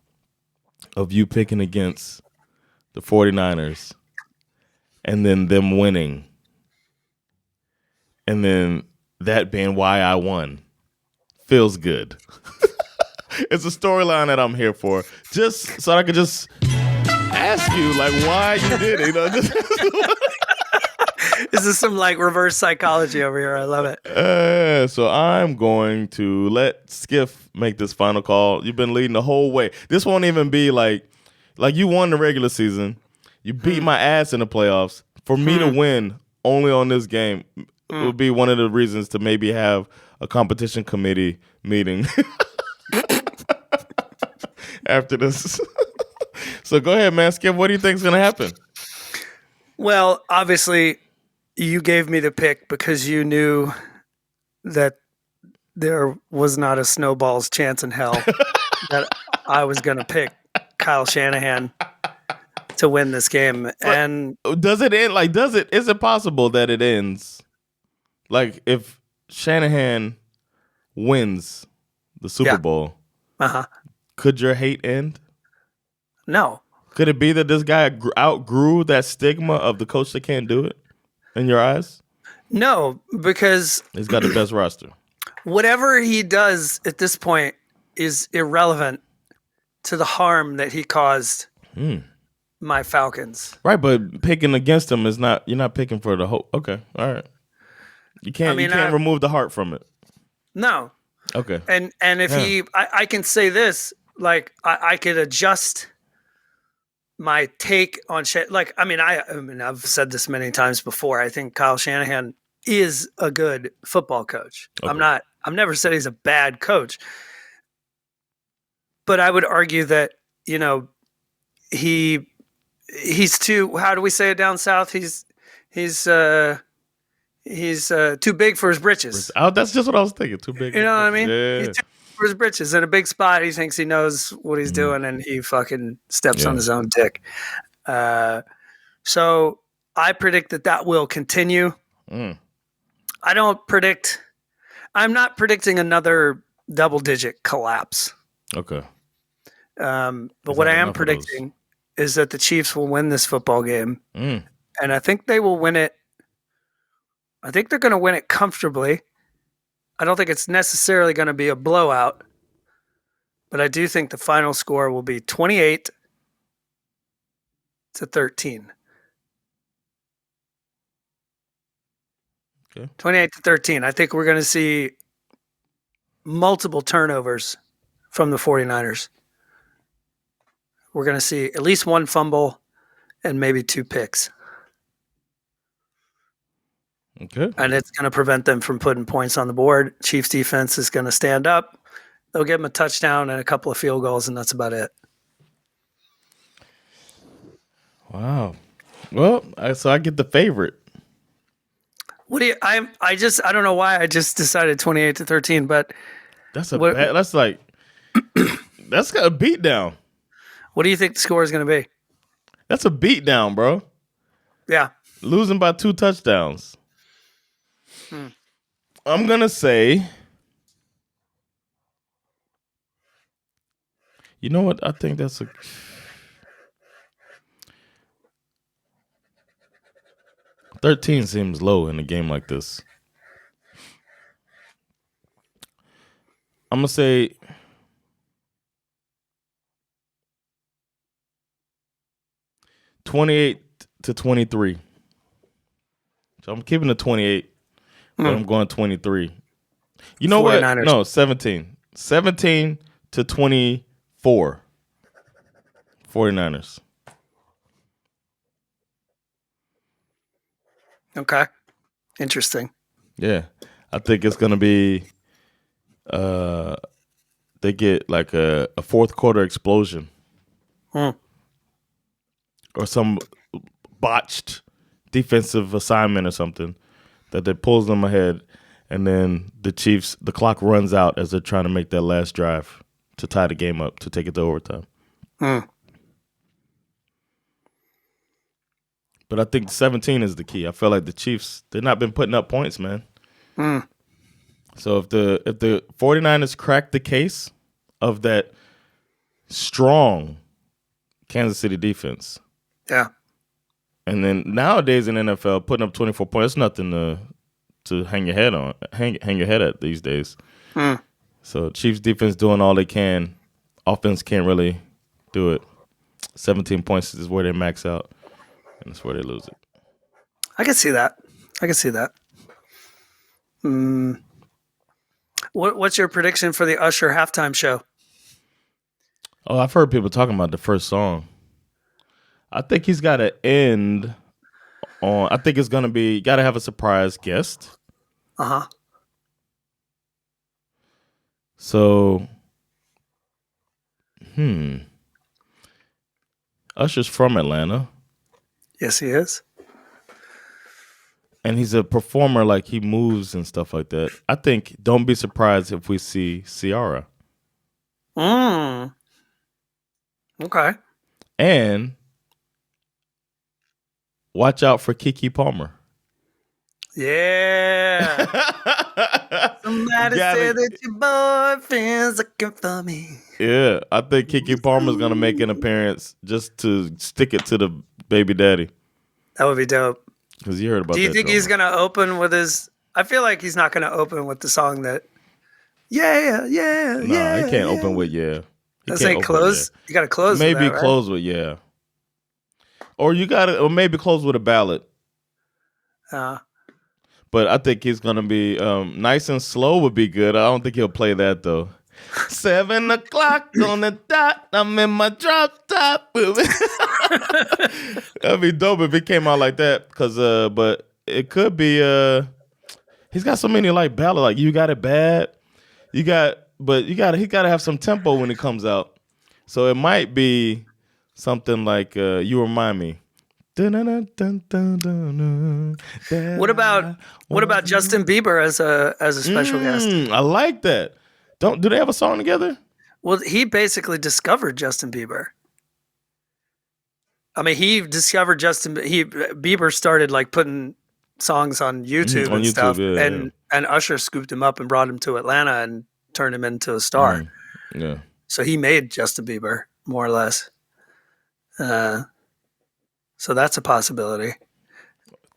of you picking against the 49ers and then them winning. And then that being why I won. Feels good. It's a storyline that I'm here for. Just so I could just ask you, like, why you did it. This is some like reverse psychology over here. I love it. So I'm going to let Skiff make this final call. You've been leading the whole way. This won't even be like you won the regular season. You beat my ass in the playoffs. For me to win only on this game would be one of the reasons to maybe have a competition committee meeting after this. So go ahead, man. Skip, what do you think is going to happen? Well, obviously, you gave me the pick because you knew that there was not a snowball's chance in hell that I was going to pick Kyle Shanahan to win this game. And does it end? Is it possible that it ends? Like, if Shanahan wins the Super Bowl, could your hate end? No. Could it be that this guy outgrew that stigma of the coach that can't do it in your eyes? No, because he's got the best roster. Whatever he does at this point is irrelevant to the harm that he caused my Falcons. Right, but picking against him is not. You're not picking for the hope. Okay, all right. You can't. You can't remove the heart from it. No. Okay. And if I can say this, like I could adjust my take on I've said this many times before. I think Kyle Shanahan is a good football coach. Okay. I've never said he's a bad coach, but I would argue that, he's too, how do we say it down south? He's too big for his britches. Oh, that's just what I was thinking. Too big. You know what I mean? Yeah. He's too big for his britches. In a big spot, he thinks he knows what he's doing, and he fucking steps on his own dick. So I predict that will continue. I'm not predicting another double-digit collapse. Okay. But what I am predicting is that the Chiefs will win this football game. And I think they will win it. I think they're going to win it comfortably. I don't think it's necessarily going to be a blowout, but I do think the final score will be 28-13. 28-13. I think we're going to see multiple turnovers from the 49ers. We're going to see at least one fumble and maybe 2 picks. Okay. And it's going to prevent them from putting points on the board. Chiefs defense is going to stand up. They'll give them a touchdown and a couple of field goals, and that's about it. Wow. Well, so I get the favorite. What do you? I don't know why I just decided 28-13, but that's that's got a beat down. What do you think the score is going to be? That's a beat down, bro. Yeah. Losing by 2 touchdowns. I'm going to say, you know what? I think that's 13 seems low in a game like this. I'm going to say 28-23. So I'm keeping the 28, but I'm going 23. You know 49ers. What? No, 17. 17-24. 49ers. Okay. Interesting. Yeah. I think it's going to be they get like a fourth quarter explosion. Or some botched defensive assignment or something that pulls them ahead, and then the clock runs out as they're trying to make that last drive to tie the game up, to take it to overtime. But I think 17 is the key. I feel like the Chiefs, they've not been putting up points, man. So if the 49ers crack the case of that strong Kansas City defense. Yeah. And then nowadays in NFL, putting up 24 points, it's nothing to hang your head at these days. Hmm. So Chiefs defense doing all they can. Offense can't really do it. 17 points is where they max out, and that's where they lose it. I can see that. What's your prediction for the Usher halftime show? Oh, I've heard people talking about the first song. I think he's got to end on. I think it's gonna be. Got to have a surprise guest. So, Usher's from Atlanta. Yes, he is. And he's a performer, like he moves and stuff like that. I think don't be surprised if we see Ciara. Okay. And watch out for Keke Palmer. Yeah. Somebody said that your boyfriend's looking for me. Yeah, I think Keke Palmer's going to make an appearance just to stick it to the baby daddy. That would be dope. Because you heard about that. Do you think he's going to open with his... I feel like he's not going to open with the song that... Yeah. He can't open with yeah. That's ain't close. You got to close maybe with that, right? Close with yeah. Or maybe close with a ballad. But I think he's going to be nice and slow would be good. I don't think he'll play that, though. 7 o'clock on the dot. I'm in my drop top. That'd be dope if it came out like that. But it could be. He's got so many like ballads. Like You Got It Bad. He got to have some tempo when it comes out. So it might be something like You Remind Me. What about Justin Bieber as a special guest? I like that. Do they have a song together? Well, he basically discovered Justin Bieber. I mean, he discovered Bieber started like putting songs on YouTube and stuff, and Usher scooped him up and brought him to Atlanta and turned him into a star. Yeah. So he made Justin Bieber more or less. So that's a possibility.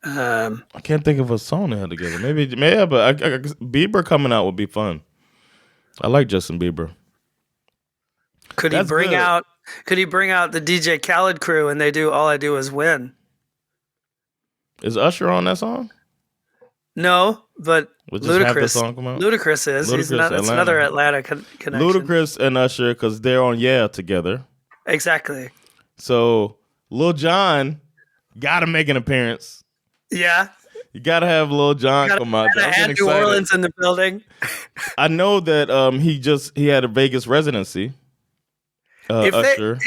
I can't think of a song they had together. Maybe, but Bieber coming out would be fun. I like Justin Bieber. Could he bring out the DJ Khaled crew and they do All I Do Is Win? Is Usher on that song? No, but Ludacris. Song come out? Ludacris is. It's another Atlanta connection. Ludacris and Usher, because they're on Yeah together. Exactly. So Lil Jon got to make an appearance. Yeah. You got to have Lil Jon come out. And New Orleans in the building. I know that he had a Vegas residency. Usher.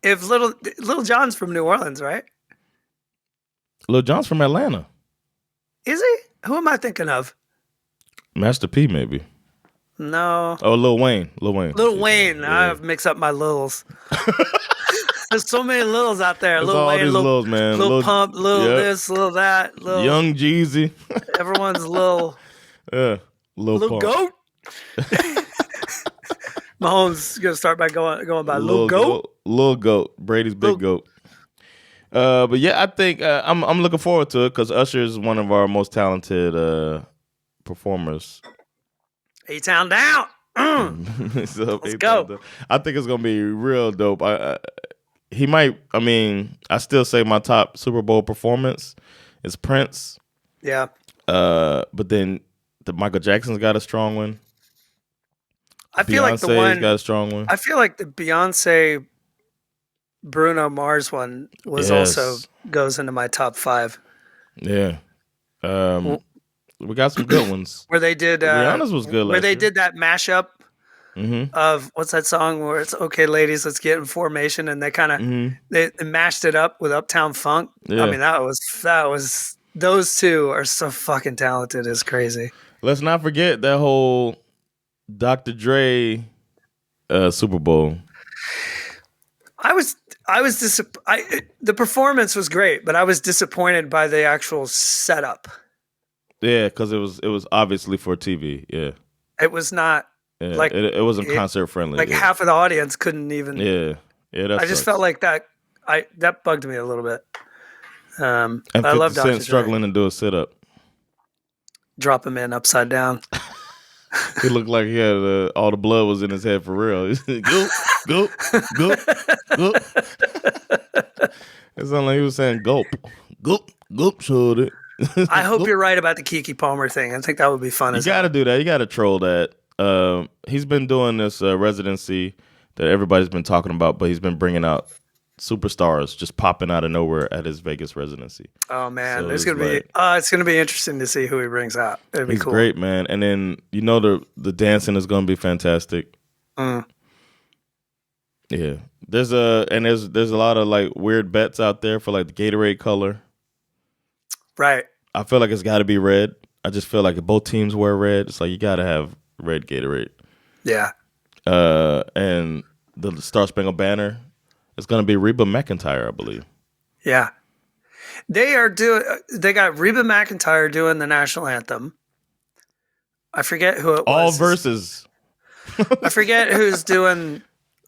If Lil Jon's from New Orleans, right? Lil Jon's from Atlanta. Is he? Who am I thinking of? Master P, maybe. No. Oh, Lil Wayne. Lil Wayne. Yeah. I've mixed up my Lils. There's so many Lils out there. There's Lil all Wayne, these Lils, man. Lil Pump, Lil this, Lil that. Lil Young Jeezy. Everyone's Lil. Yeah. Lil Pump. Goat. Mahomes gonna start by going by Lil Goat. Lil Goat. Brady's big goat. But yeah, I think I'm looking forward to it because Usher is one of our most talented performers. A-Town down. Let's go. I think it's gonna be real dope. He might. I mean, I still say my top Super Bowl performance is Prince. Yeah. But then the Michael Jackson's got a strong one. I feel like the one got a strong one. I feel like the Beyonce Bruno Mars one was also goes into my top 5. Yeah. We got some good ones. Where they did Rihanna's was good. Where they did that mashup of what's that song where it's okay, ladies, let's get in formation, and they kind of they mashed it up with Uptown Funk. Yeah. I mean, that was those two are so fucking talented. It's crazy. Let's not forget that whole Dr. Dre Super Bowl. The performance was great, but I was disappointed by the actual setup. Yeah, because it was obviously for TV. Yeah, it was not like it wasn't concert friendly. Like half of the audience couldn't even. Yeah. I just felt like that. That bugged me a little bit. And I love Dr. Dre struggling to do a sit up. drop him in upside down. He looked like he had all the blood was in his head for real. Go, go, go, go. It sounded like he was saying gulp, gulp, gulp. Showed it. I hope you're right about the Kiki Palmer thing. I think that would be fun. You got to do that. You got to troll that. He's been doing this residency that everybody's been talking about, but he's been bringing out superstars just popping out of nowhere at his Vegas residency. Oh man, so it's gonna be interesting to see who he brings out. It'd be he's cool. Great, man. And then the dancing is gonna be fantastic. Yeah, there's a lot of like weird bets out there for like the Gatorade color. Right. I feel like it's got to be red. I just feel like if both teams wear red, it's like you got to have red Gatorade. Yeah. And the Star Spangled Banner. It's going to be Reba McEntire, I believe. Yeah. They got Reba McEntire doing the national anthem. I forget who it was. All verses. I forget who's doing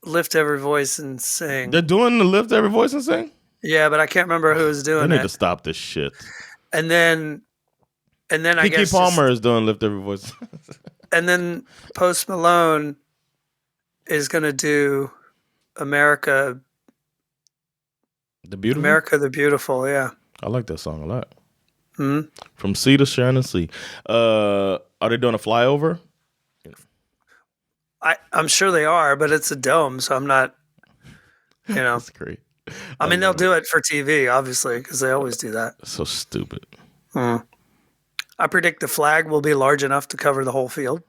Lift Every Voice and Sing. They're doing the Lift Every Voice and Sing? Yeah, but I can't remember who was doing it. They need to stop this shit. And then I guess Kiki Palmer is doing Lift Every Voice. And then Post Malone is going to do America the Beautiful? America the Beautiful, yeah. I like that song a lot. Mm-hmm. From sea to shining sea. Are they doing a flyover? I'm sure they are, but it's a dome, so I'm not, That's great. I mean, they'll do it for TV, obviously, because they always do that. So stupid. I predict the flag will be large enough to cover the whole field.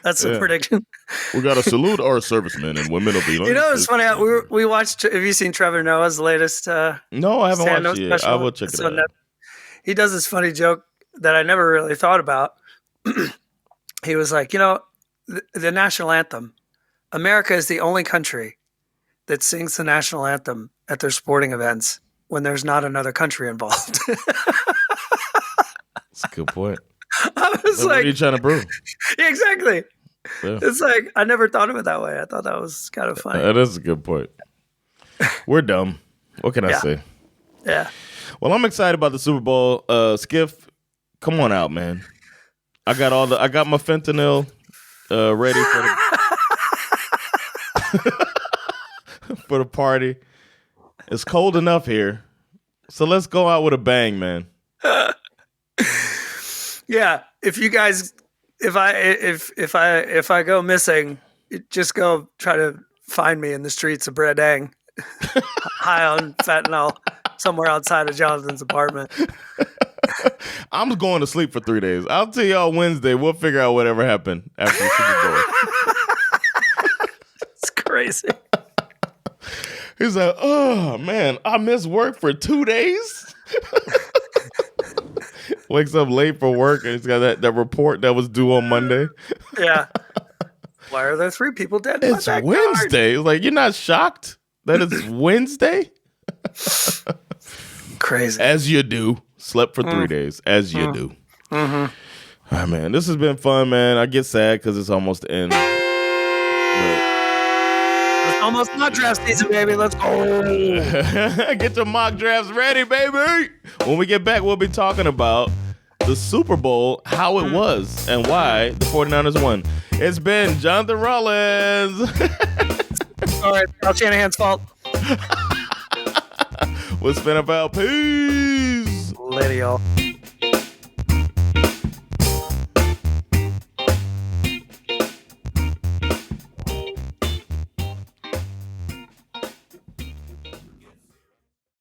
That's a prediction. We got to salute our servicemen and women of the United States. It's funny. We watched. Have you seen Trevor Noah's latest? No, I haven't watched it yet. I will check it out. He does this funny joke that I never really thought about. He was like, the national anthem. America is the only country that sings the national anthem at their sporting events when there's not another country involved. That's a good point. I was like, what are you trying to prove? Yeah, exactly. Yeah. It's like, I never thought of it that way. I thought that was kind of funny. That is a good point. We're dumb. What can I say? Yeah. Well, I'm excited about the Super Bowl. Skiff, come on out, man. I got my fentanyl ready for the party. It's cold enough here. So let's go out with a bang, man. Yeah, if you guys, if I go missing, just go try to find me in the streets of Bredang, high on fentanyl, somewhere outside of Jonathan's apartment. I'm going to sleep for 3 days. I'll tell y'all Wednesday. We'll figure out whatever happened after the Super Bowl. It's crazy. He's like, oh man, I missed work for 2 days. Wakes up late for work and he's got that report that was due on Monday. Yeah. Why are there 3 people dead? It's Wednesday. Like, you're not shocked that it's Wednesday? Crazy. As you do. Slept for 3 days. As you do. Mm-hmm. All right, man. This has been fun, man. I get sad because it's almost the end. It's almost mock draft season, baby. Let's go. Get your mock drafts ready, baby. When we get back, we'll be talking about the Super Bowl, how it was, and why the 49ers won. It's been Jonathan Rollins. All right, Kyle Shanahan's fault. With SveNFL. Peace. Later, y'all.